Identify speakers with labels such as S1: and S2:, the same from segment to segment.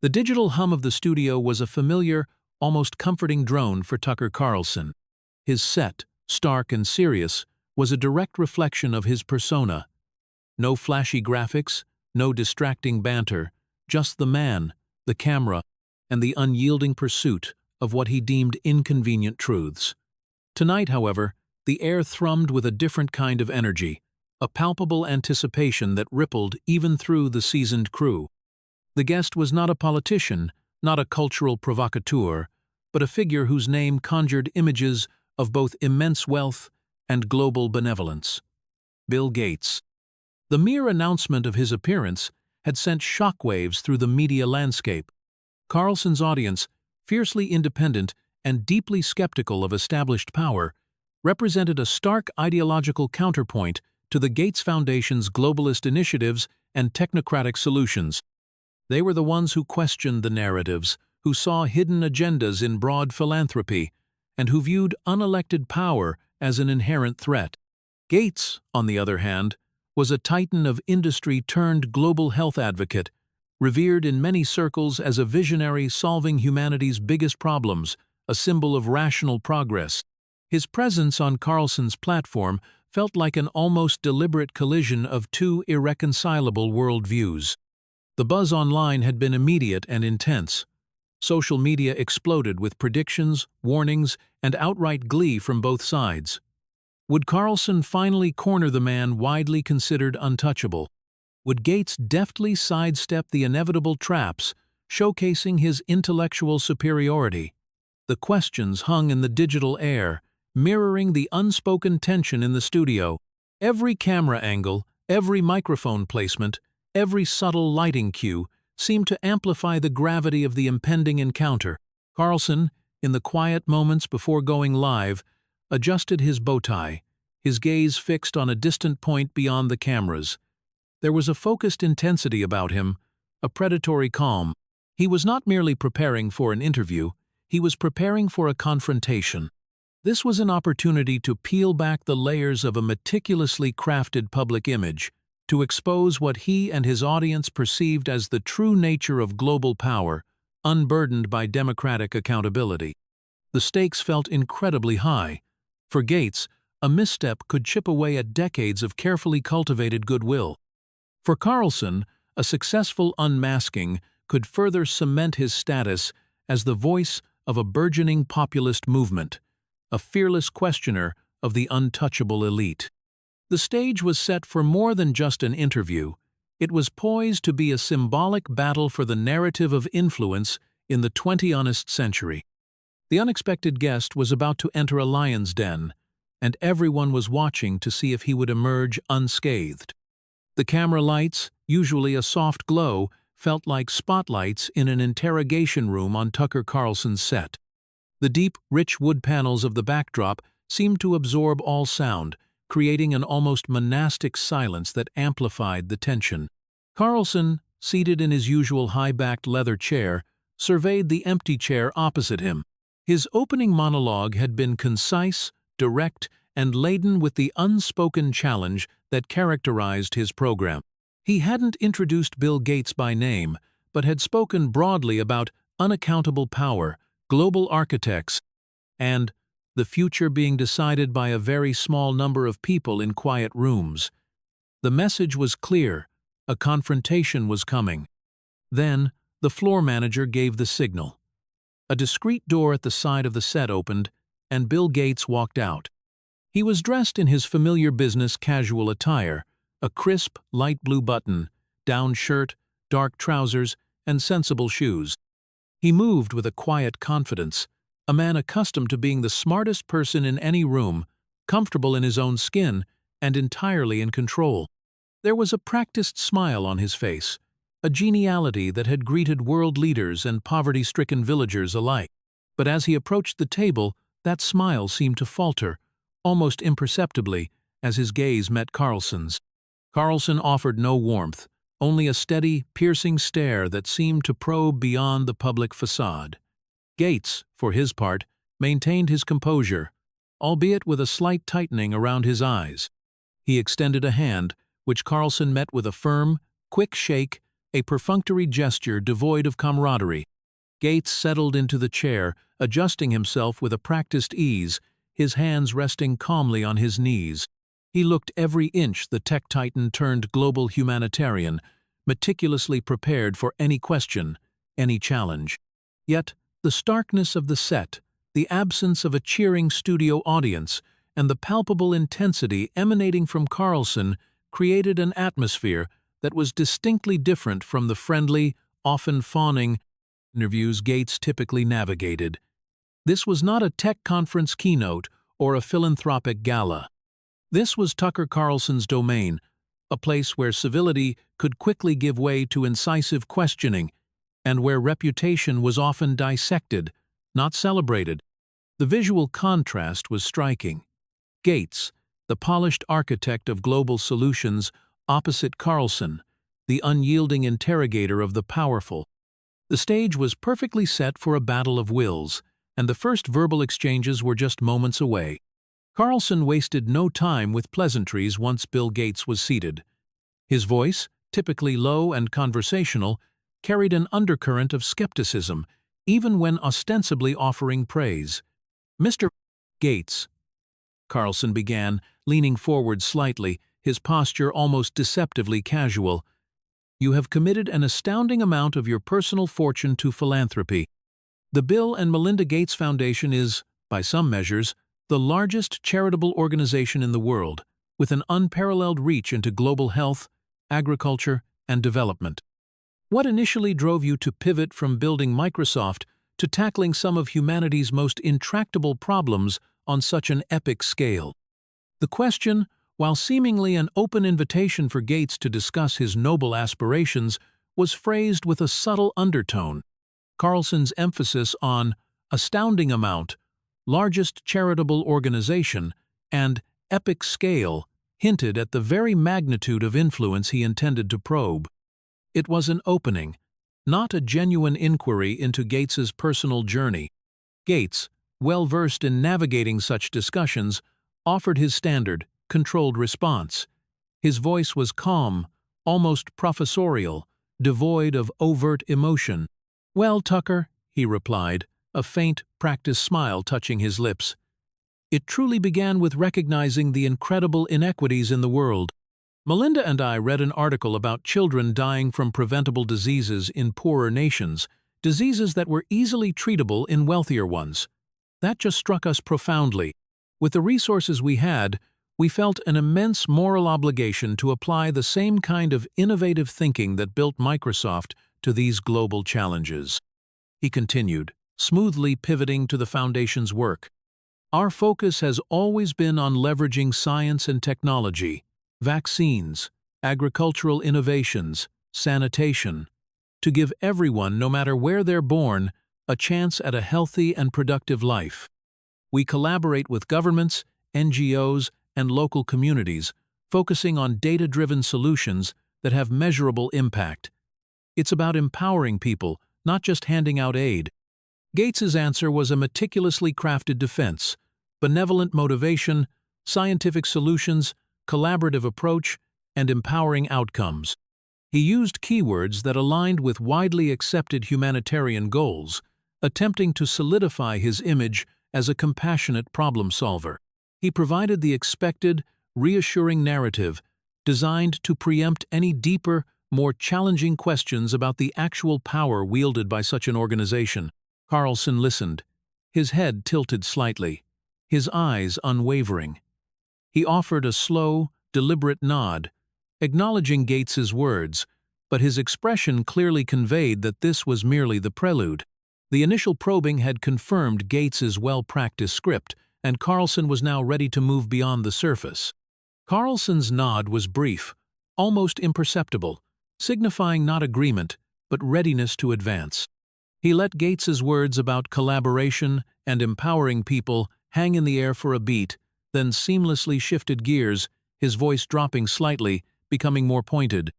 S1: The digital hum of the studio was a familiar, almost comforting drone for Tucker Carlson. His set, stark and serious, was a direct reflection of his persona. No flashy graphics, no distracting banter, just the man, the camera, and the unyielding pursuit of what he deemed inconvenient truths. Tonight, however, the air thrummed with a different kind of energy, a palpable anticipation that rippled even through the seasoned crew. The guest was not a politician, not a cultural provocateur, but a figure whose name conjured images of both immense wealth and global benevolence. Bill Gates. The mere announcement of his appearance had sent shockwaves through the media landscape. Carlson's audience, fiercely independent and deeply skeptical of established power, represented a stark ideological counterpoint to the Gates Foundation's globalist initiatives and technocratic solutions. They were the ones who questioned the narratives, who saw hidden agendas in broad philanthropy, and who viewed unelected power as an inherent threat. Gates, on the other hand, was a titan of industry turned global health advocate, revered in many circles as a visionary solving humanity's biggest problems, a symbol of rational progress. His presence on Carlson's platform felt like an almost deliberate collision of two irreconcilable worldviews. The buzz online had been immediate and intense. Social media exploded with predictions, warnings, and outright glee from both sides. Would Carlson finally corner the man widely considered untouchable? Would Gates deftly sidestep the inevitable traps, showcasing his intellectual superiority? The questions hung in the digital air, mirroring the unspoken tension in the studio. Every camera angle, every microphone placement, every subtle lighting cue seemed to amplify the gravity of the impending encounter. Carlson, in the quiet moments before going live, adjusted his bow tie, his gaze fixed on a distant point beyond the cameras. There was a focused intensity about him, a predatory calm. He was not merely preparing for an interview, he was preparing for a confrontation. This was an opportunity to peel back the layers of a meticulously crafted public image, to expose what he and his audience perceived as the true nature of global power, unburdened by democratic accountability. The stakes felt incredibly high. For Gates, a misstep could chip away at decades of carefully cultivated goodwill. For Carlson, a successful unmasking could further cement his status as the voice of a burgeoning populist movement, a fearless questioner of the untouchable elite. The stage was set for more than just an interview. It was poised to be a symbolic battle for the narrative of influence in the 21st century. The unexpected guest was about to enter a lion's den, and everyone was watching to see if he would emerge unscathed. The camera lights, usually a soft glow, felt like spotlights in an interrogation room on Tucker Carlson's set. The deep, rich wood panels of the backdrop seemed to absorb all sound, creating an almost monastic silence that amplified the tension. Carlson, seated in his usual high-backed leather chair, surveyed the empty chair opposite him. His opening monologue had been concise, direct, and laden with the unspoken challenge that characterized his program. He hadn't introduced Bill Gates by name, but had spoken broadly about unaccountable power, global architects, and the future being decided by a very small number of people in quiet rooms. The message was clear: a confrontation was coming. Then, the floor manager gave the signal. A discreet door at the side of the set opened, and Bill Gates walked out. He was dressed in his familiar business casual attire, a crisp, light blue button, down shirt, dark trousers, and sensible shoes. He moved with a quiet confidence, a man accustomed to being the smartest person in any room, comfortable in his own skin, and entirely in control. There was a practiced smile on his face, a geniality that had greeted world leaders and poverty-stricken villagers alike. But as he approached the table, that smile seemed to falter, almost imperceptibly, as his gaze met Carlson's. Carlson offered no warmth, only a steady, piercing stare that seemed to probe beyond the public facade. Gates, for his part, maintained his composure, albeit with a slight tightening around his eyes. He extended a hand, which Carlson met with a firm, quick shake, a perfunctory gesture devoid of camaraderie. Gates settled into the chair, adjusting himself with a practiced ease, his hands resting calmly on his knees. He looked every inch the tech titan turned global humanitarian, meticulously prepared for any question, any challenge. Yet, the starkness of the set, the absence of a cheering studio audience, and the palpable intensity emanating from Carlson created an atmosphere that was distinctly different from the friendly, often fawning interviews Gates typically navigated. This was not a tech conference keynote or a philanthropic gala. This was Tucker Carlson's domain, a place where civility could quickly give way to incisive questioning, and where reputation was often dissected, not celebrated. The visual contrast was striking. Gates, the polished architect of global solutions, opposite Carlson, the unyielding interrogator of the powerful. The stage was perfectly set for a battle of wills, and the first verbal exchanges were just moments away. Carlson wasted no time with pleasantries once Bill Gates was seated. His voice, typically low and conversational, carried an undercurrent of skepticism, even when ostensibly offering praise. "Mr. Gates," Carlson began, leaning forward slightly, his posture almost deceptively casual, "you have committed an astounding amount of your personal fortune to philanthropy. The Bill and Melinda Gates Foundation is, by some measures, the largest charitable organization in the world, with an unparalleled reach into global health, agriculture, and development. What initially drove you to pivot from building Microsoft to tackling some of humanity's most intractable problems on such an epic scale?" The question, while seemingly an open invitation for Gates to discuss his noble aspirations, was phrased with a subtle undertone. Carlson's emphasis on astounding amount, largest charitable organization, and epic scale hinted at the very magnitude of influence he intended to probe. It was an opening, not a genuine inquiry into Gates's personal journey. Gates, well versed in navigating such discussions, offered his standard, controlled response. His voice was calm, almost professorial, devoid of overt emotion. "Well, Tucker," he replied, a faint, practiced smile touching his lips, "it truly began with recognizing the incredible inequities in the world. Melinda and I read an article about children dying from preventable diseases in poorer nations, diseases that were easily treatable in wealthier ones. That just struck us profoundly. With the resources we had, we felt an immense moral obligation to apply the same kind of innovative thinking that built Microsoft to these global challenges." He continued, smoothly pivoting to the Foundation's work. "Our focus has always been on leveraging science and technology, vaccines, agricultural innovations, sanitation, to give everyone, no matter where they're born, a chance at a healthy and productive life. We collaborate with governments, NGOs, and local communities, focusing on data-driven solutions that have measurable impact. It's about empowering people, not just handing out aid." Gates's answer was a meticulously crafted defense: benevolent motivation, scientific solutions, collaborative approach, and empowering outcomes. He used keywords that aligned with widely accepted humanitarian goals, attempting to solidify his image as a compassionate problem solver. He provided the expected, reassuring narrative, designed to preempt any deeper, more challenging questions about the actual power wielded by such an organization. Carlson listened, his head tilted slightly, his eyes unwavering. He offered a slow, deliberate nod, acknowledging Gates's words, but his expression clearly conveyed that this was merely the prelude. The initial probing had confirmed Gates's well-practiced script, and Carlson was now ready to move beyond the surface. Carlson's nod was brief, almost imperceptible, signifying not agreement, but readiness to advance. He let Gates's words about collaboration and empowering people hang in the air for a beat, then seamlessly shifted gears, his voice dropping slightly, becoming more pointed.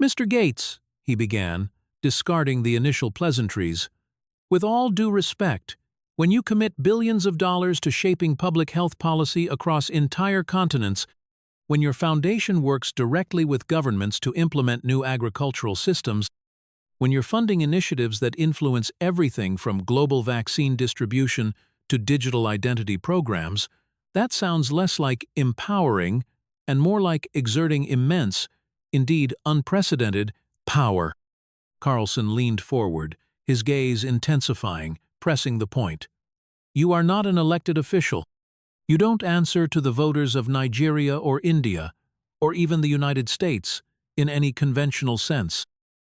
S1: "Mr. Gates," he began, discarding the initial pleasantries, "with all due respect, when you commit billions of dollars to shaping public health policy across entire continents, When your foundation works directly with governments to implement new agricultural systems, when you're funding initiatives that influence everything from global vaccine distribution to digital identity programs, that sounds less like empowering and more like exerting immense, indeed unprecedented, power. Carlson leaned forward, his gaze intensifying, pressing the point. You are not an elected official. You don't answer to the voters of Nigeria or India, or even the United States, in any conventional sense.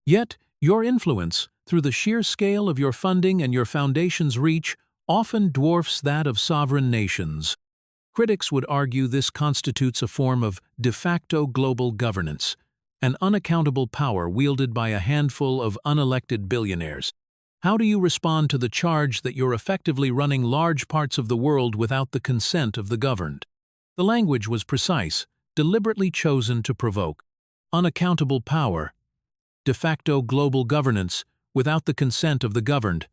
S1: Yet, your influence, through the sheer scale of your funding and your foundation's reach, often dwarfs that of sovereign nations. Critics would argue this constitutes a form of de facto global governance, an unaccountable power wielded by a handful of unelected billionaires. How do you respond to the charge that you're effectively running large parts of the world without the consent of the governed? The language was precise, deliberately chosen to provoke. Unaccountable power, de facto global governance, without the consent of the governed.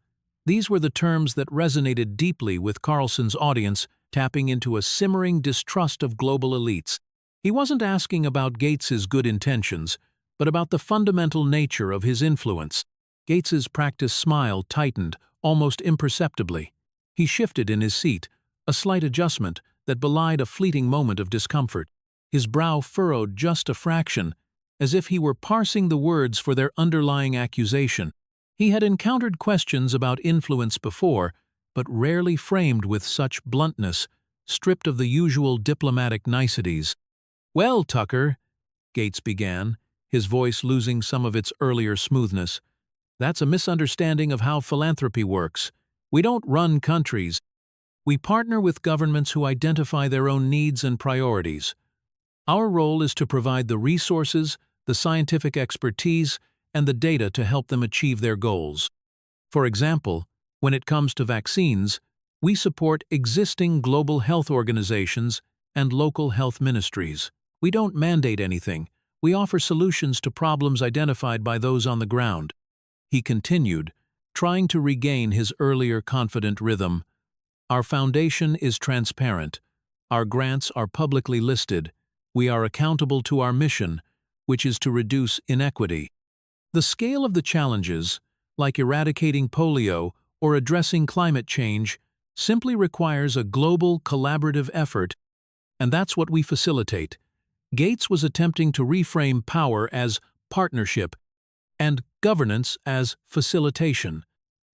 S1: These were the terms that resonated deeply with Carlson's audience, tapping into a simmering distrust of global elites. He wasn't asking about Gates's good intentions, but about the fundamental nature of his influence. Gates's practiced smile tightened, almost imperceptibly. He shifted in his seat, a slight adjustment that belied a fleeting moment of discomfort. His brow furrowed just a fraction, as if he were parsing the words for their underlying accusation. He had encountered questions about influence before, but rarely framed with such bluntness, stripped of the usual diplomatic niceties. "Well, Tucker," Gates began, his voice losing some of its earlier smoothness, "that's a misunderstanding of how philanthropy works. We don't run countries. We partner with governments who identify their own needs and priorities. Our role is to provide the resources, the scientific expertise, and the data to help them achieve their goals. For example, when it comes to vaccines, we support existing global health organizations and local health ministries. We don't mandate anything. We offer solutions to problems identified by those on the ground." He continued, trying to regain his earlier confident rhythm. "Our foundation is transparent. Our grants are publicly listed. We are accountable to our mission, which is to reduce inequity. The scale of the challenges, like eradicating polio or addressing climate change, simply requires a global collaborative effort, and that's what we facilitate." Gates was attempting to reframe power as partnership and governance as facilitation,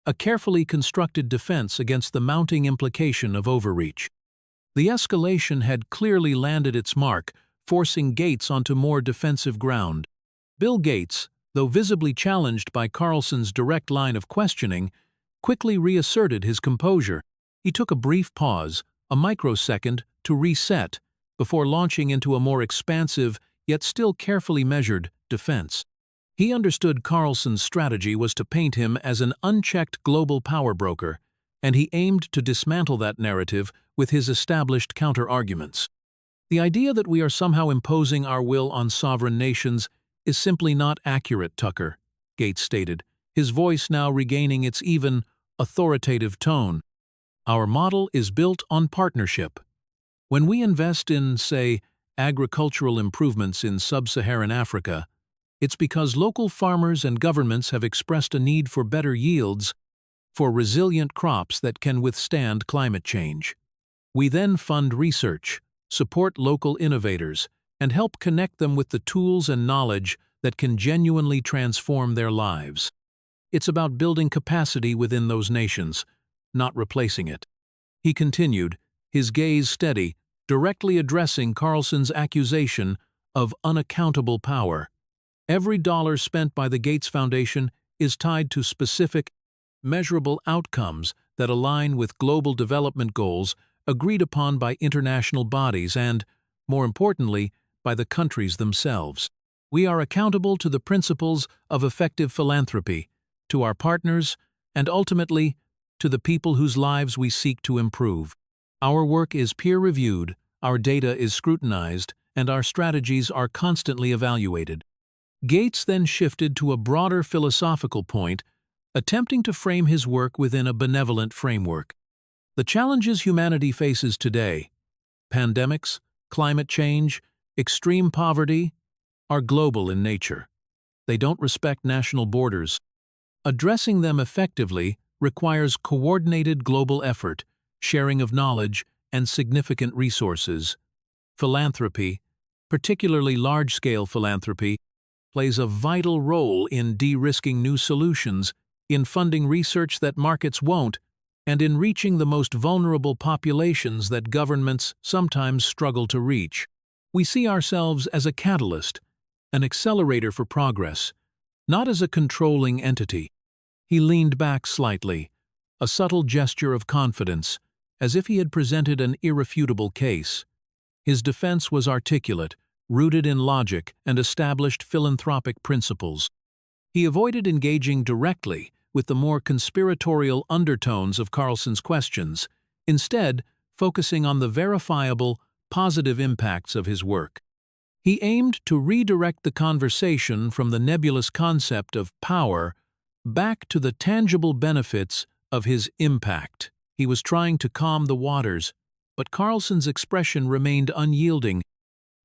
S1: a carefully constructed defense against the mounting implication of overreach. The escalation had clearly landed its mark, forcing Gates onto more defensive ground. Bill Gates, though visibly challenged by Carlson's direct line of questioning, quickly reasserted his composure. He took a brief pause, a microsecond, to reset, before launching into a more expansive, yet still carefully measured, defense. He understood Carlson's strategy was to paint him as an unchecked global power broker, and he aimed to dismantle that narrative with his established counter-arguments. "The idea that we are somehow imposing our will on sovereign nations is simply not accurate, Tucker," Gates stated, his voice now regaining its even, authoritative tone. "Our model is built on partnership. When we invest in, say, agricultural improvements in sub-Saharan Africa, it's because local farmers and governments have expressed a need for better yields, for resilient crops that can withstand climate change. We then fund research, support local innovators, and help connect them with the tools and knowledge that can genuinely transform their lives. It's about building capacity within those nations, not replacing it." He continued, his gaze steady, directly addressing Carlson's accusation of unaccountable power. "Every dollar spent by the Gates Foundation is tied to specific, measurable outcomes that align with global development goals agreed upon by international bodies and, more importantly, by the countries themselves. We are accountable to the principles of effective philanthropy, to our partners, and ultimately, to the people whose lives we seek to improve. Our work is peer-reviewed, our data is scrutinized, and our strategies are constantly evaluated." Gates then shifted to a broader philosophical point, attempting to frame his work within a benevolent framework. The challenges humanity faces today — pandemics, climate change, extreme poverty, are global in nature. They don't respect national borders. Addressing them effectively requires coordinated global effort, sharing of knowledge, and significant resources. Philanthropy, particularly large-scale philanthropy, plays a vital role in de-risking new solutions, in funding research that markets won't, and in reaching the most vulnerable populations that governments sometimes struggle to reach. We see ourselves as a catalyst, an accelerator for progress, not as a controlling entity. He leaned back slightly, a subtle gesture of confidence, as if he had presented an irrefutable case. His defense was articulate, rooted in logic and established philanthropic principles. He avoided engaging directly with the more conspiratorial undertones of Carlson's questions, instead focusing on the verifiable, positive impacts of his work. He aimed to redirect the conversation from the nebulous concept of power back to the tangible benefits of his impact. He was trying to calm the waters, but Carlson's expression remained unyielding,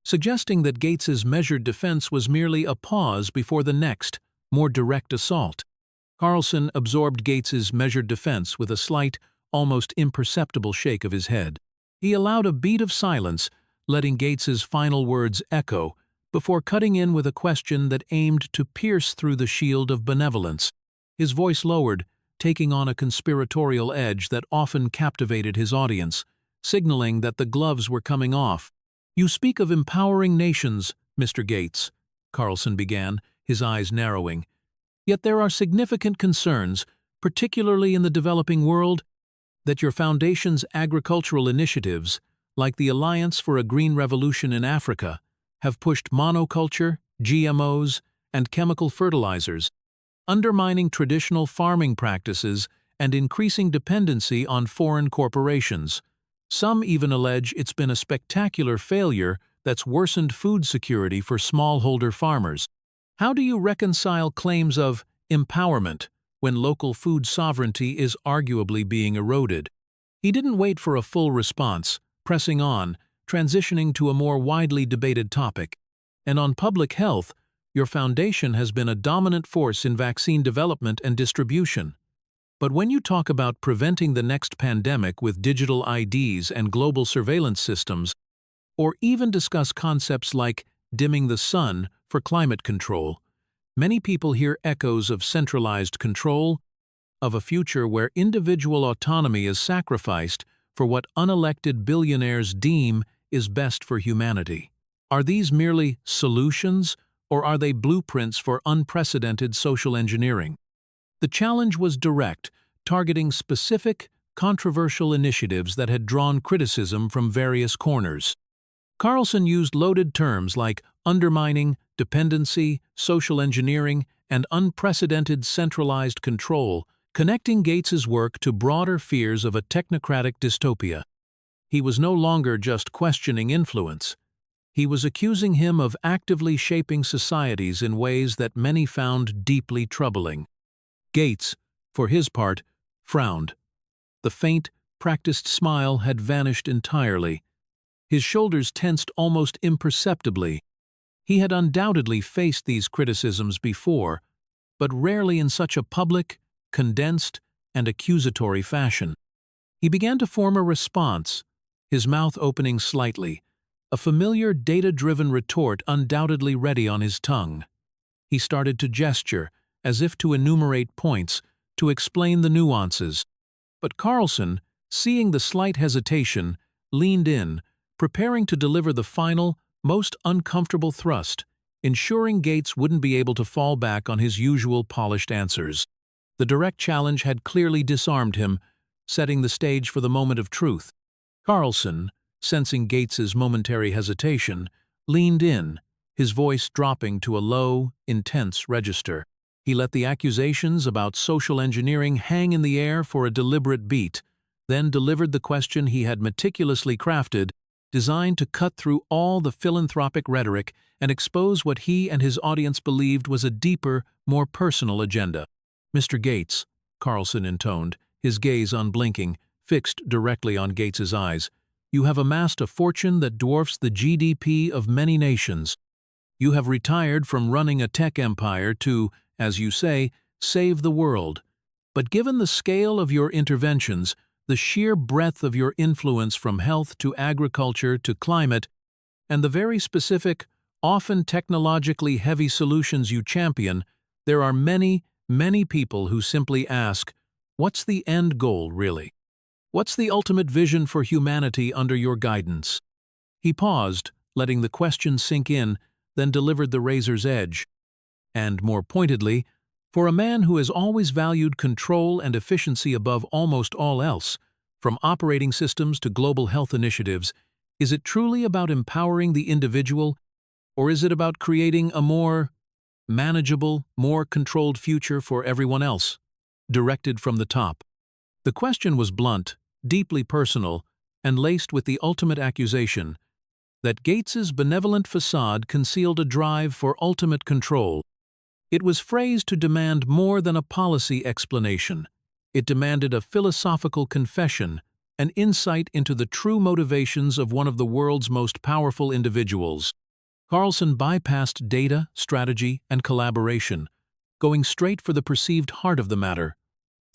S1: suggesting that Gates's measured defense was merely a pause before the next, more direct assault. Carlson absorbed Gates's measured defense with a slight, almost imperceptible shake of his head. He allowed a beat of silence, letting Gates's final words echo, before cutting in with a question that aimed to pierce through the shield of benevolence. His voice lowered, taking on a conspiratorial edge that often captivated his audience, signaling that the gloves were coming off. "You speak of empowering nations, Mr. Gates," Carlson began, his eyes narrowing. "Yet there are significant concerns, particularly in the developing world, that your foundation's agricultural initiatives, like the Alliance for a Green Revolution in Africa, have pushed monoculture, GMOs, and chemical fertilizers, undermining traditional farming practices and increasing dependency on foreign corporations. Some even allege it's been a spectacular failure that's worsened food security for smallholder farmers. How do you reconcile claims of empowerment when local food sovereignty is arguably being eroded?" He didn't wait for a full response, pressing on, transitioning to a more widely debated topic. "And on public health, your foundation has been a dominant force in vaccine development and distribution. But when you talk about preventing the next pandemic with digital IDs and global surveillance systems, or even discuss concepts like dimming the sun for climate control, many people hear echoes of centralized control, of a future where individual autonomy is sacrificed for what unelected billionaires deem is best for humanity. Are these merely solutions, or are they blueprints for unprecedented social engineering?" The challenge was direct, targeting specific, controversial initiatives that had drawn criticism from various corners. Carlson used loaded terms like undermining, dependency, social engineering, and unprecedented centralized control, connecting Gates's work to broader fears of a technocratic dystopia. He was no longer just questioning influence. He was accusing him of actively shaping societies in ways that many found deeply troubling. Gates, for his part, frowned. The faint, practiced smile had vanished entirely. His shoulders tensed almost imperceptibly. He had undoubtedly faced these criticisms before, but rarely in such a public, condensed, and accusatory fashion. He began to form a response, his mouth opening slightly, a familiar data-driven retort undoubtedly ready on his tongue. He started to gesture, as if to enumerate points, to explain the nuances. But Carlson, seeing the slight hesitation, leaned in, preparing to deliver the final, most uncomfortable thrust, ensuring Gates wouldn't be able to fall back on his usual polished answers. The direct challenge had clearly disarmed him, setting the stage for the moment of truth. Carlson, sensing Gates's momentary hesitation, leaned in, his voice dropping to a low, intense register. He let the accusations about social engineering hang in the air for a deliberate beat, then delivered the question he had meticulously crafted, designed to cut through all the philanthropic rhetoric and expose what he and his audience believed was a deeper, more personal agenda. "Mr. Gates," Carlson intoned, his gaze unblinking, fixed directly on Gates's eyes, You have amassed a fortune that dwarfs the GDP of many nations. You have retired from running a tech empire to, as you say, save the world. But given the scale of your interventions, the sheer breadth of your influence from health to agriculture to climate, and the very specific, often technologically heavy solutions you champion, there are many, many people who simply ask, what's the end goal, really? What's the ultimate vision for humanity under your guidance? He paused, letting the question sink in, then delivered the razor's edge. And more pointedly, for a man who has always valued control and efficiency above almost all else, from operating systems to global health initiatives, is it truly about empowering the individual, or is it about creating a more manageable, more controlled future for everyone else? Directed from the top. The question was blunt, deeply personal, and laced with the ultimate accusation that Gates's benevolent facade concealed a drive for ultimate control. It was phrased to demand more than a policy explanation. It demanded a philosophical confession, an insight into the true motivations of one of the world's most powerful individuals. Carlson bypassed data, strategy, and collaboration, going straight for the perceived heart of the matter,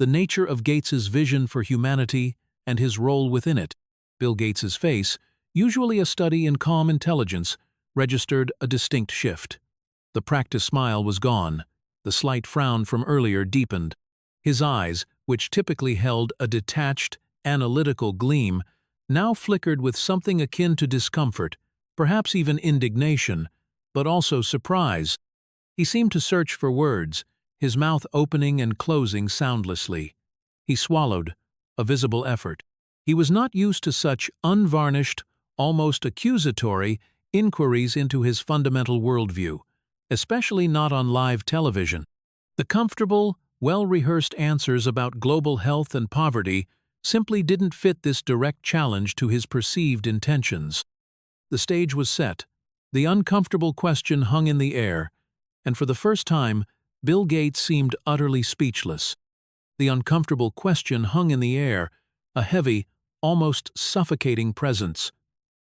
S1: the nature of Gates's vision for humanity and his role within it. Bill Gates's face, usually a study in calm intelligence, registered a distinct shift. The practiced smile was gone. The slight frown from earlier deepened. His eyes, which typically held a detached, analytical gleam, now flickered with something akin to discomfort, perhaps even indignation, but also surprise. He seemed to search for words, his mouth opening and closing soundlessly. He swallowed, a visible effort. He was not used to such unvarnished, almost accusatory, inquiries into his fundamental worldview, especially not on live television. The comfortable, well-rehearsed answers about global health and poverty simply didn't fit this direct challenge to his perceived intentions. The stage was set. The uncomfortable question hung in the air, and for the first time, Bill Gates seemed utterly speechless. The uncomfortable question hung in the air, a heavy, almost suffocating presence.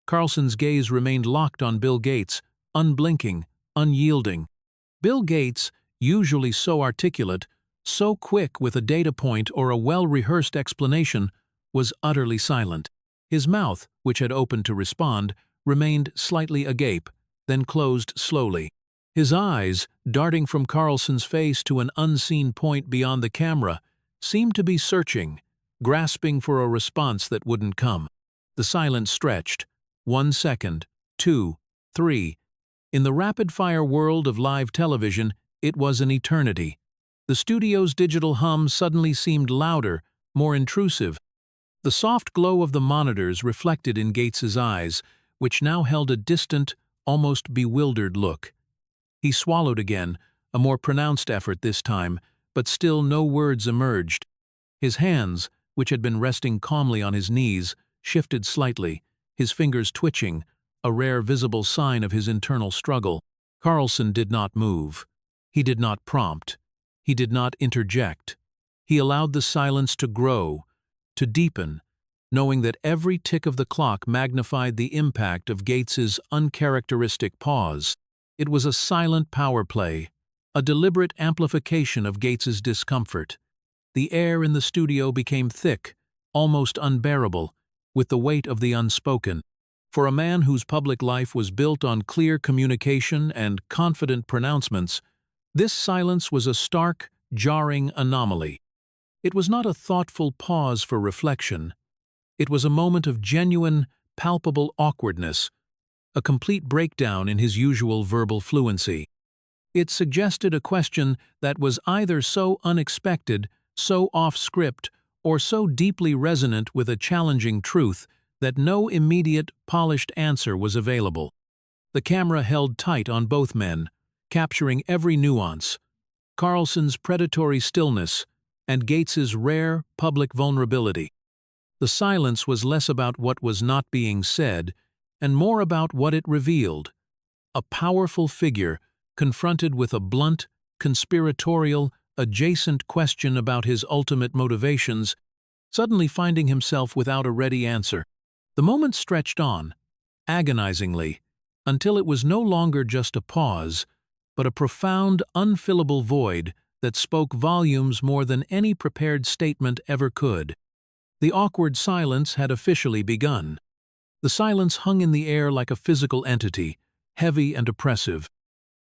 S1: Carlson's gaze remained locked on Bill Gates, unblinking, unyielding. Bill Gates, usually so articulate, so quick with a data point or a well-rehearsed explanation, was utterly silent. His mouth, which had opened to respond, remained slightly agape, then closed slowly. His eyes, darting from Carlson's face to an unseen point beyond the camera, seemed to be searching, grasping for a response that wouldn't come. The silence stretched. 1 second, 2, 3. In the rapid-fire world of live television, it was an eternity. The studio's digital hum suddenly seemed louder, more intrusive. The soft glow of the monitors reflected in Gates's eyes, which now held a distant, almost bewildered look. He swallowed again, a more pronounced effort this time, but still no words emerged. His hands, which had been resting calmly on his knees, shifted slightly, his fingers twitching, a rare visible sign of his internal struggle. Carlson did not move. He did not prompt. He did not interject. He allowed the silence to grow, to deepen, knowing that every tick of the clock magnified the impact of Gates's uncharacteristic pause. It was a silent power play, a deliberate amplification of Gates's discomfort. The air in the studio became thick, almost unbearable, with the weight of the unspoken. For a man whose public life was built on clear communication and confident pronouncements, this silence was a stark, jarring anomaly. It was not a thoughtful pause for reflection. It was a moment of genuine, palpable awkwardness, a complete breakdown in his usual verbal fluency. It suggested a question that was either so unexpected, so off-script, or so deeply resonant with a challenging truth that no immediate, polished answer was available. The camera held tight on both men, capturing every nuance, Carlson's predatory stillness and Gates's rare, public vulnerability. The silence was less about what was not being said and more about what it revealed. A powerful figure confronted with a blunt, conspiratorial, adjacent question about his ultimate motivations, suddenly finding himself without a ready answer. The moment stretched on, agonizingly, until it was no longer just a pause, but a profound, unfillable void that spoke volumes more than any prepared statement ever could. The awkward silence had officially begun. The silence hung in the air like a physical entity, heavy and oppressive.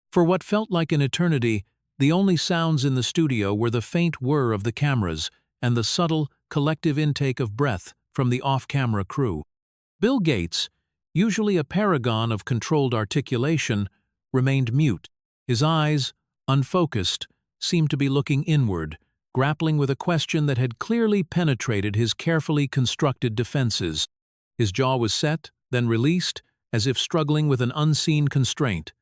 S1: For what felt like an eternity, the only sounds in the studio were the faint whir of the cameras and the subtle, collective intake of breath from the off-camera crew. Bill Gates, usually a paragon of controlled articulation, remained mute. His eyes, unfocused, seemed to be looking inward, grappling with a question that had clearly penetrated his carefully constructed defenses. His jaw was set, then released, as if struggling with an unseen constraint.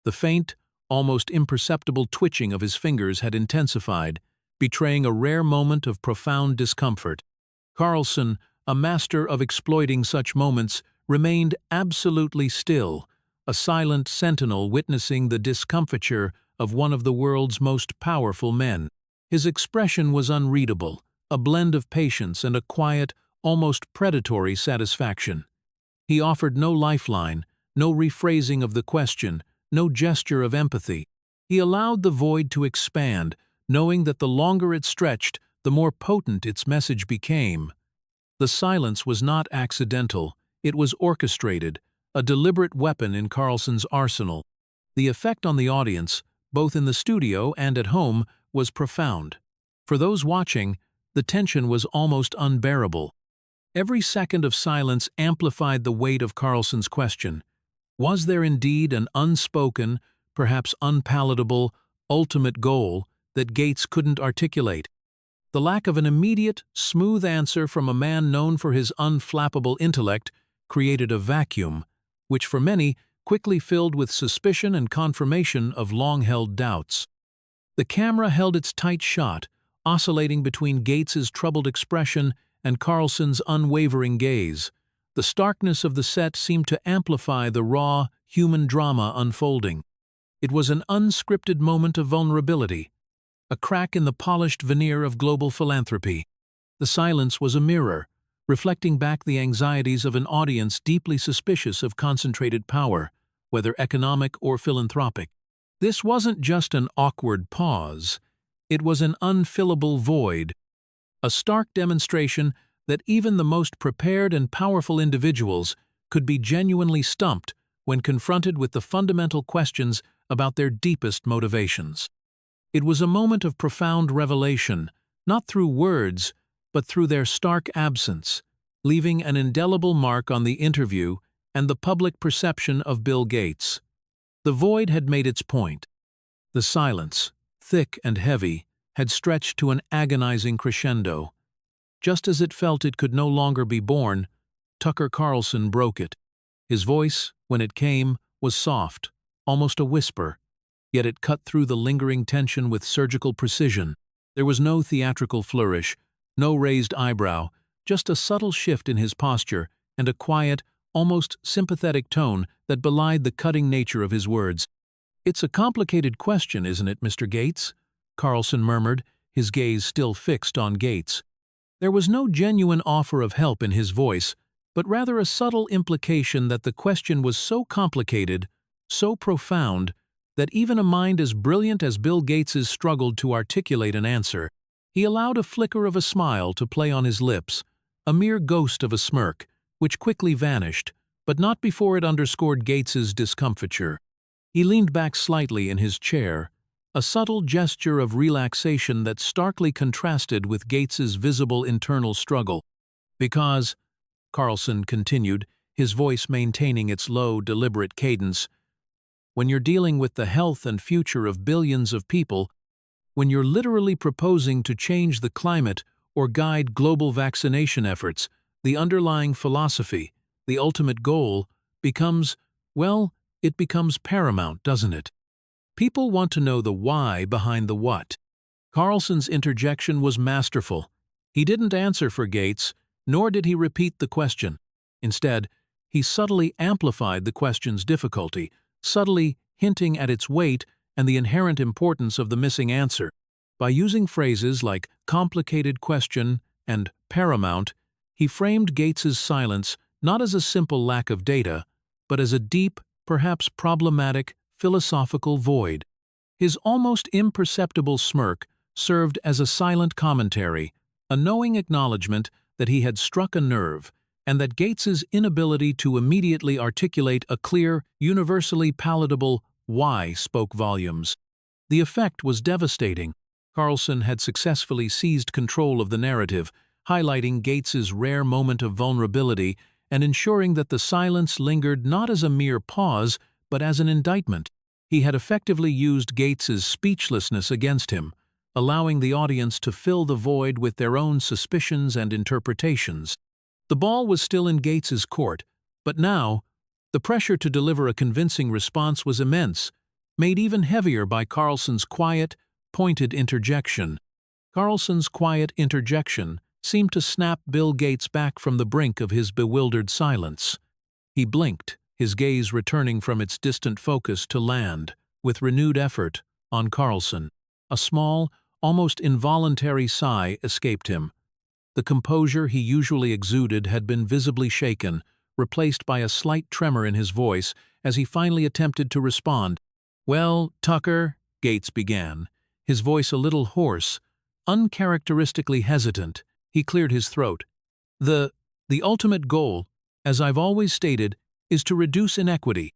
S1: The faint, almost imperceptible twitching of his fingers had intensified, betraying a rare moment of profound discomfort. Carlson, a master of exploiting such moments, remained absolutely still, a silent sentinel witnessing the discomfiture of one of the world's most powerful men. His expression was unreadable, a blend of patience and a quiet, almost predatory satisfaction. He offered no lifeline, no rephrasing of the question, no gesture of empathy. He allowed the void to expand, knowing that the longer it stretched, the more potent its message became. The silence was not accidental, it was orchestrated, a deliberate weapon in Carlson's arsenal. The effect on the audience, both in the studio and at home, was profound. For those watching, the tension was almost unbearable. Every second of silence amplified the weight of Carlson's question. Was there indeed an unspoken, perhaps unpalatable, ultimate goal that Gates couldn't articulate? The lack of an immediate, smooth answer from a man known for his unflappable intellect created a vacuum, which for many quickly filled with suspicion and confirmation of long-held doubts. The camera held its tight shot, oscillating between Gates's troubled expression and Carlson's unwavering gaze. The starkness of the set seemed to amplify the raw, human drama unfolding. It was an unscripted moment of vulnerability, a crack in the polished veneer of global philanthropy. The silence was a mirror, reflecting back the anxieties of an audience deeply suspicious of concentrated power, whether economic or philanthropic. This wasn't just an awkward pause, it was an unfillable void, a stark demonstration that even the most prepared and powerful individuals could be genuinely stumped when confronted with the fundamental questions about their deepest motivations. It was a moment of profound revelation, not through words, but through their stark absence, leaving an indelible mark on the interview and the public perception of Bill Gates. The void had made its point. The silence, thick and heavy, had stretched to an agonizing crescendo. Just as it felt it could no longer be borne, Tucker Carlson broke it. His voice, when it came, was soft, almost a whisper, yet it cut through the lingering tension with surgical precision. There was no theatrical flourish, no raised eyebrow, just a subtle shift in his posture and a quiet, almost sympathetic tone that belied the cutting nature of his words. "It's a complicated question, isn't it, Mr. Gates?" Carlson murmured, his gaze still fixed on Gates. There was no genuine offer of help in his voice, but rather a subtle implication that the question was so complicated, so profound, that even a mind as brilliant as Bill Gates's struggled to articulate an answer. He allowed a flicker of a smile to play on his lips, a mere ghost of a smirk, which quickly vanished, but not before it underscored Gates's discomfiture. He leaned back slightly in his chair, a subtle gesture of relaxation that starkly contrasted with Gates's visible internal struggle. "Because," Carlson continued, his voice maintaining its low, deliberate cadence, "when you're dealing with the health and future of billions of people, when you're literally proposing to change the climate or guide global vaccination efforts, the underlying philosophy, the ultimate goal, becomes, well, it becomes paramount, doesn't it? People want to know the why behind the what." Carlson's interjection was masterful. He didn't answer for Gates, nor did he repeat the question. Instead, he subtly amplified the question's difficulty, subtly hinting at its weight and the inherent importance of the missing answer. By using phrases like complicated question and paramount, he framed Gates's silence not as a simple lack of data, but as a deep, perhaps problematic, philosophical void. His almost imperceptible smirk served as a silent commentary, a knowing acknowledgement that he had struck a nerve, and that Gates's inability to immediately articulate a clear, universally palatable why spoke volumes. The effect was devastating. Carlson had successfully seized control of the narrative, highlighting Gates's rare moment of vulnerability and ensuring that the silence lingered not as a mere pause, but as an indictment. He had effectively used Gates's speechlessness against him, allowing the audience to fill the void with their own suspicions and interpretations. The ball was still in Gates's court, but now, the pressure to deliver a convincing response was immense, made even heavier by Carlson's quiet, pointed interjection. Carlson's quiet interjection seemed to snap Bill Gates back from the brink of his bewildered silence. He blinked, his gaze returning from its distant focus to land, with renewed effort, on Carlson. A small, almost involuntary sigh escaped him. The composure he usually exuded had been visibly shaken, replaced by a slight tremor in his voice as he finally attempted to respond. "Well, Tucker," Gates began, his voice a little hoarse, uncharacteristically hesitant. He cleared his throat. The ultimate goal, as I've always stated, is to reduce inequity,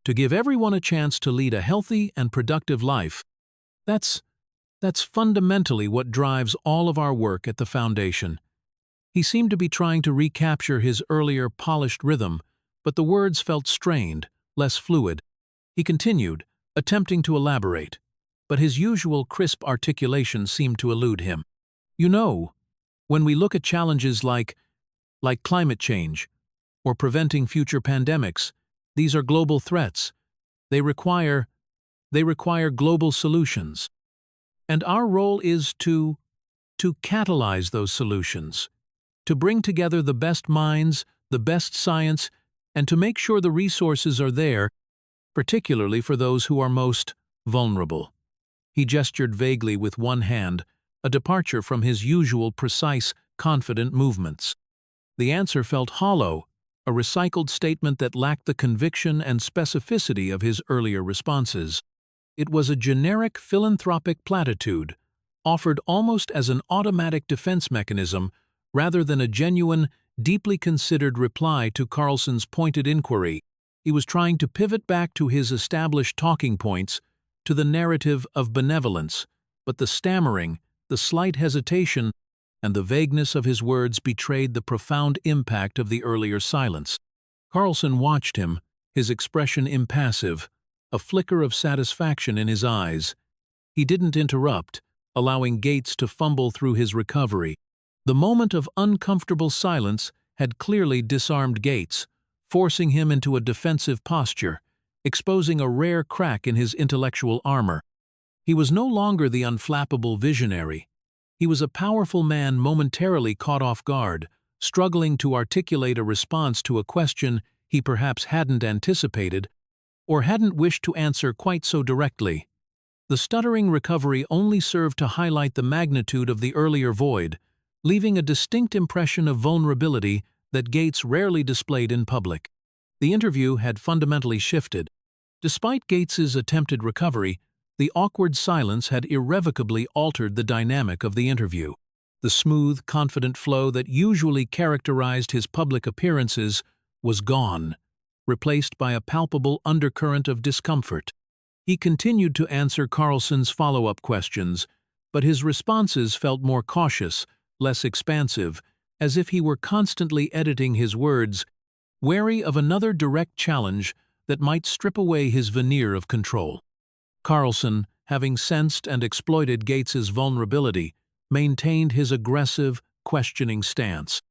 S1: to give everyone a chance to lead a healthy and productive life. That's fundamentally what drives all of our work at the Foundation." He seemed to be trying to recapture his earlier polished rhythm, but the words felt strained, less fluid. He continued, attempting to elaborate, but his usual crisp articulation seemed to elude him. "You know, when we look at challenges like climate change or preventing future pandemics, these are global threats. They require global solutions. And our role is to catalyze those solutions, to bring together the best minds, the best science, and to make sure the resources are there, particularly for those who are most vulnerable." He gestured vaguely with one hand, a departure from his usual precise, confident movements. The answer felt hollow, a recycled statement that lacked the conviction and specificity of his earlier responses. It was a generic philanthropic platitude, offered almost as an automatic defense mechanism rather than a genuine, deeply considered reply to Carlson's pointed inquiry. He was trying to pivot back to his established talking points, to the narrative of benevolence, but the stammering, the slight hesitation, and the vagueness of his words betrayed the profound impact of the earlier silence. Carlson watched him, his expression impassive, a flicker of satisfaction in his eyes. He didn't interrupt, allowing Gates to fumble through his recovery. The moment of uncomfortable silence had clearly disarmed Gates, forcing him into a defensive posture, exposing a rare crack in his intellectual armor. He was no longer the unflappable visionary. He was a powerful man momentarily caught off guard, struggling to articulate a response to a question he perhaps hadn't anticipated or hadn't wished to answer quite so directly. The stuttering recovery only served to highlight the magnitude of the earlier void, leaving a distinct impression of vulnerability that Gates rarely displayed in public. The interview had fundamentally shifted. Despite Gates's attempted recovery, the awkward silence had irrevocably altered the dynamic of the interview. The smooth, confident flow that usually characterized his public appearances was gone, replaced by a palpable undercurrent of discomfort. He continued to answer Carlson's follow-up questions, but his responses felt more cautious, less expansive, as if he were constantly editing his words, wary of another direct challenge that might strip away his veneer of control. Carlson, having sensed and exploited Gates's vulnerability, maintained his aggressive, questioning stance.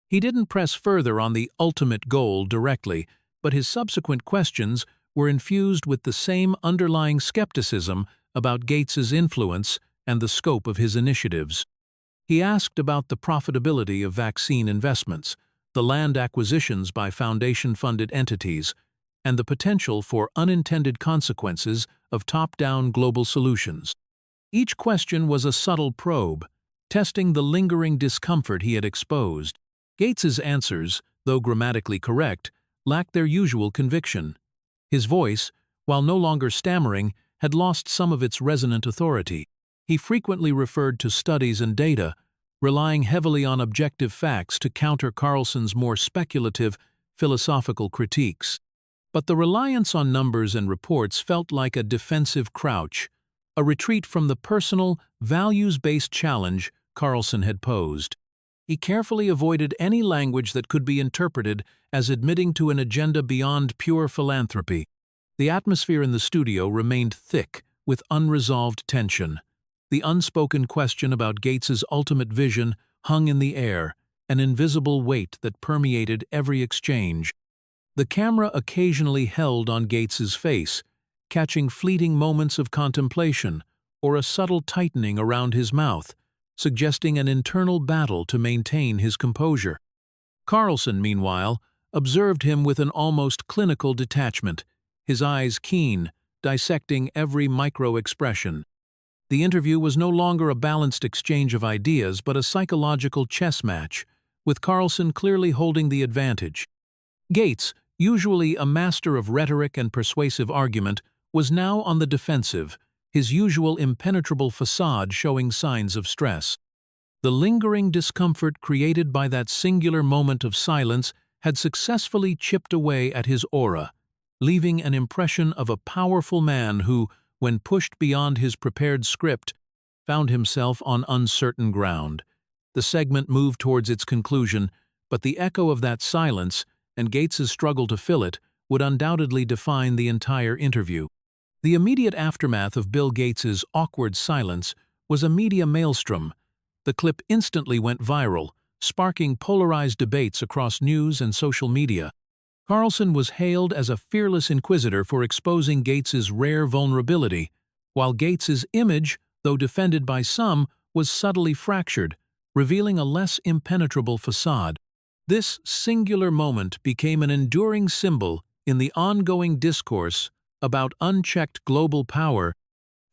S1: He didn't press further on the ultimate goal directly, but his subsequent questions were infused with the same underlying skepticism about Gates's influence and the scope of his initiatives. He asked about the profitability of vaccine investments, the land acquisitions by foundation-funded entities, and the potential for unintended consequences of top-down global solutions. Each question was a subtle probe, testing the lingering discomfort he had exposed. Gates's answers, though grammatically correct, lacked their usual conviction. His voice, while no longer stammering, had lost some of its resonant authority. He frequently referred to studies and data, relying heavily on objective facts to counter Carlson's more speculative, philosophical critiques. But the reliance on numbers and reports felt like a defensive crouch, a retreat from the personal, values-based challenge Carlson had posed. He carefully avoided any language that could be interpreted as admitting to an agenda beyond pure philanthropy. The atmosphere in the studio remained thick with unresolved tension. The unspoken question about Gates's ultimate vision hung in the air, an invisible weight that permeated every exchange. The camera occasionally held on Gates's face, catching fleeting moments of contemplation or a subtle tightening around his mouth, suggesting an internal battle to maintain his composure. Carlson, meanwhile, observed him with an almost clinical detachment, his eyes keen, dissecting every micro-expression. The interview was no longer a balanced exchange of ideas but a psychological chess match, with Carlson clearly holding the advantage. Gates, usually a master of rhetoric and persuasive argument, was now on the defensive, his usual impenetrable facade showing signs of stress. The lingering discomfort created by that singular moment of silence had successfully chipped away at his aura, leaving an impression of a powerful man who, when pushed beyond his prepared script, found himself on uncertain ground. The segment moved towards its conclusion, but the echo of that silence, and Gates's struggle to fill it, would undoubtedly define the entire interview. The immediate aftermath of Bill Gates's awkward silence was a media maelstrom. The clip instantly went viral, sparking polarized debates across news and social media. Carlson was hailed as a fearless inquisitor for exposing Gates's rare vulnerability, while Gates's image, though defended by some, was subtly fractured, revealing a less impenetrable facade. This singular moment became an enduring symbol in the ongoing discourse about unchecked global power,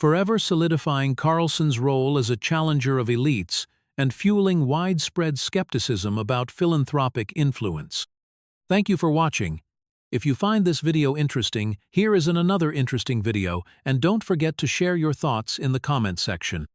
S1: forever solidifying Carlson's role as a challenger of elites and fueling widespread skepticism about philanthropic influence. Thank you for watching. If you find this video interesting, here is another interesting video, and don't forget to share your thoughts in the comment section.